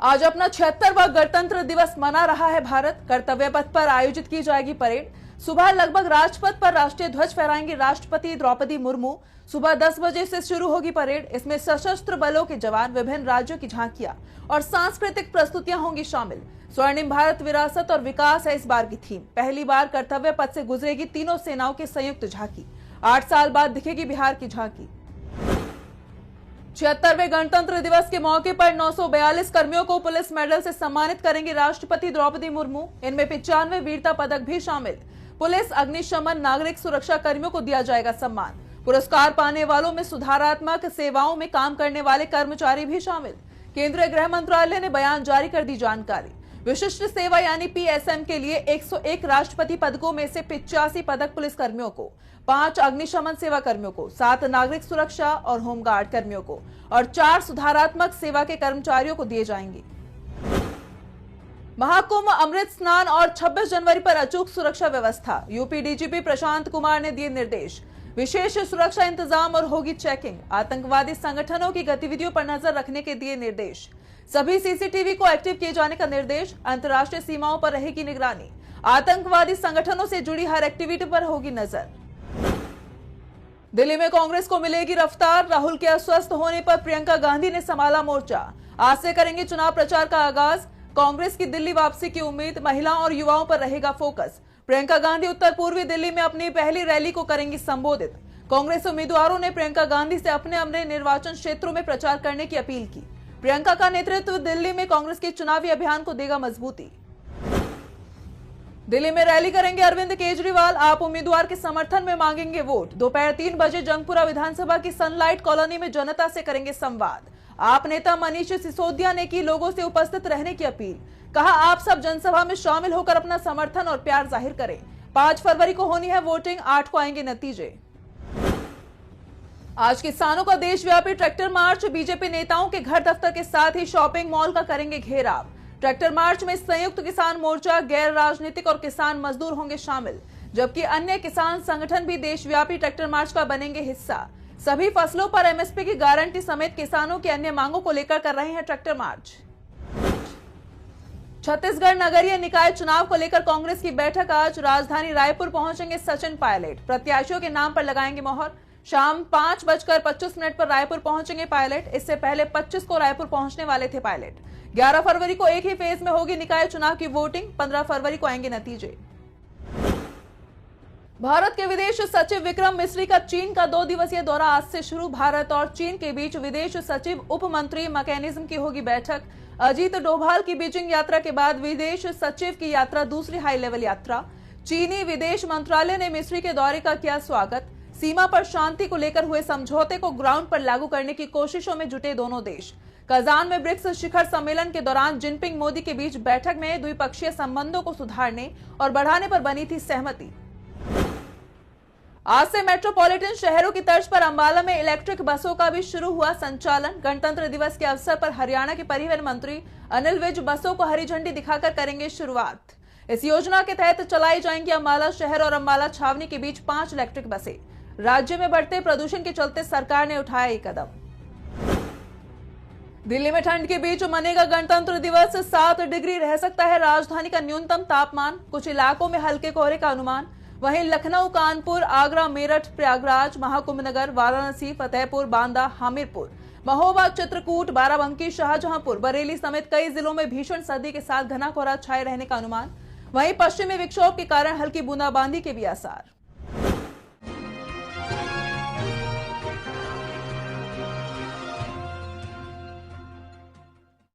आज अपना 76वां गणतंत्र दिवस मना रहा है भारत। कर्तव्य पथ पर आयोजित की जाएगी परेड। सुबह लगभग राजपथ पर राष्ट्रीय ध्वज फहराएंगी राष्ट्रपति द्रौपदी मुर्मू। सुबह 10 बजे से शुरू होगी परेड। इसमें सशस्त्र बलों के जवान, विभिन्न राज्यों की झांकियां और सांस्कृतिक प्रस्तुतियां होंगी शामिल। स्वर्णिम भारत विरासत और विकास है इस बार की थीम। पहली बार कर्तव्य पथ से गुजरेगी तीनों सेनाओं की संयुक्त झांकी। 8 साल बाद दिखेगी बिहार की झांकी। 76वें गणतंत्र दिवस के मौके पर 942 कर्मियों को पुलिस मेडल से सम्मानित करेंगी राष्ट्रपति द्रौपदी मुर्मू। इनमें 95 वीरता पदक भी शामिल। पुलिस, अग्निशमन, नागरिक सुरक्षा कर्मियों को दिया जाएगा सम्मान। पुरस्कार पाने वालों में सुधारात्मक सेवाओं में काम करने वाले कर्मचारी भी शामिल। केंद्रीय गृह मंत्रालय ने बयान जारी कर दी जानकारी। विशिष्ट सेवा यानी पीएसएम के लिए 101 राष्ट्रपति पदकों में से 85 पदक पुलिस कर्मियों को, 5 अग्निशमन सेवा कर्मियों को, 7 नागरिक सुरक्षा और होमगार्ड कर्मियों को और 4 सुधारात्मक सेवा के कर्मचारियों को दिए जाएंगे। महाकुंभ, अमृत स्नान और 26 जनवरी पर अचूक सुरक्षा व्यवस्था। यूपी डीजीपी प्रशांत कुमार ने दिए निर्देश। विशेष सुरक्षा इंतजाम और होगी चेकिंग। आतंकवादी संगठनों की गतिविधियों पर नजर रखने के दिए निर्देश। सभी सीसीटीवी को एक्टिव किए जाने का निर्देश। अंतर्राष्ट्रीय सीमाओं पर रहेगी निगरानी। आतंकवादी संगठनों से जुड़ी हर एक्टिविटी पर होगी नजर। दिल्ली में कांग्रेस को मिलेगी रफ्तार। राहुल के अस्वस्थ होने पर प्रियंका गांधी ने संभाला मोर्चा। आज से करेंगे चुनाव प्रचार का आगाज। कांग्रेस की दिल्ली वापसी की उम्मीद। महिलाओं और युवाओं पर रहेगा फोकस। प्रियंका गांधी उत्तर पूर्वी दिल्ली में अपनी पहली रैली को करेंगी संबोधित। कांग्रेस उम्मीदवारों ने प्रियंका गांधी से अपने अपने निर्वाचन क्षेत्रों में प्रचार करने की अपील की। प्रियंका का नेतृत्व दिल्ली में कांग्रेस के चुनावी अभियान को देगा मजबूती। दिल्ली में रैली करेंगे अरविंद केजरीवाल। आप उम्मीदवार के समर्थन में मांगेंगे वोट। दोपहर 3 बजे जंगपुरा विधानसभा की सनलाइट कॉलोनी में जनता से करेंगे संवाद। आप नेता मनीष सिसोदिया ने की लोगों से उपस्थित रहने की अपील। कहा, आप सब जनसभा में शामिल होकर अपना समर्थन और प्यार जाहिर करें। 5 फरवरी को होनी है वोटिंग, 8 को आएंगे नतीजे। आज किसानों का देशव्यापी ट्रैक्टर मार्च। बीजेपी नेताओं के घर दफ्तर के साथ ही शॉपिंग मॉल का करेंगे घेराव। ट्रैक्टर मार्च में संयुक्त किसान मोर्चा, गैर राजनीतिक और किसान मजदूर होंगे शामिल, जबकि अन्य किसान संगठन भी देशव्यापी ट्रैक्टर मार्च का बनेंगे हिस्सा। सभी फसलों पर एमएसपी की गारंटी समेत किसानों की अन्य मांगों को लेकर कर रहे हैं ट्रैक्टर मार्च। छत्तीसगढ़ नगरीय निकाय चुनाव को लेकर कांग्रेस की बैठक आज। राजधानी रायपुर पहुंचेंगे सचिन पायलट। प्रत्याशियों के नाम पर लगाएंगे मोहर। शाम 5:25 पर रायपुर पहुंचेंगे पायलट। इससे पहले 25 को रायपुर पहुंचने वाले थे पायलट। 11 फरवरी को एक ही फेज में होगी निकाय चुनाव की वोटिंग। 15 फरवरी को आएंगे नतीजे। भारत के विदेश सचिव विक्रम मिस्री का चीन का 2 दिवसीय दौरा आज से शुरू। भारत और चीन के बीच विदेश सचिव उप मंत्री मैकेनिज्म की होगी बैठक। अजीत डोभाल की बीजिंग यात्रा के बाद विदेश सचिव की यात्रा दूसरी हाई लेवल यात्रा। चीनी विदेश मंत्रालय ने मिस्री के दौरे का किया स्वागत। सीमा पर शांति को लेकर हुए समझौते को ग्राउंड पर लागू करने की कोशिशों में जुटे दोनों देश। कजान में ब्रिक्स शिखर सम्मेलन के दौरान जिनपिंग मोदी के बीच बैठक में द्विपक्षीय संबंधों को सुधारने और बढ़ाने पर बनी थी सहमति। आज से मेट्रोपॉलिटन शहरों की तर्ज पर अंबाला में इलेक्ट्रिक बसों का भी शुरू हुआ संचालन। गणतंत्र दिवस के अवसर पर हरियाणा के परिवहन मंत्री अनिल विज बसों को हरी झंडी दिखाकर करेंगे शुरुआत। इस योजना के तहत चलाई जाएंगी अंबाला शहर और अंबाला छावनी के बीच 5 इलेक्ट्रिक बसें। राज्य में बढ़ते प्रदूषण के चलते सरकार ने उठाया ये कदम। दिल्ली में ठंड के बीच मनेगा गणतंत्र दिवस। 7 डिग्री रह सकता है राजधानी का न्यूनतम तापमान। कुछ इलाकों में हल्के कोहरे का अनुमान। वहीं लखनऊ, कानपुर, आगरा, मेरठ, प्रयागराज, महाकुंभनगर, वाराणसी, फतेहपुर, बांदा, हमीरपुर, महोबा, चित्रकूट, बाराबंकी, शाहजहांपुर, बरेली समेत कई जिलों में भीषण सर्दी के साथ घना कोहरा छाए रहने का अनुमान। वहीं पश्चिमी विक्षोभ के कारण हल्की बूंदाबांदी के भी आसार।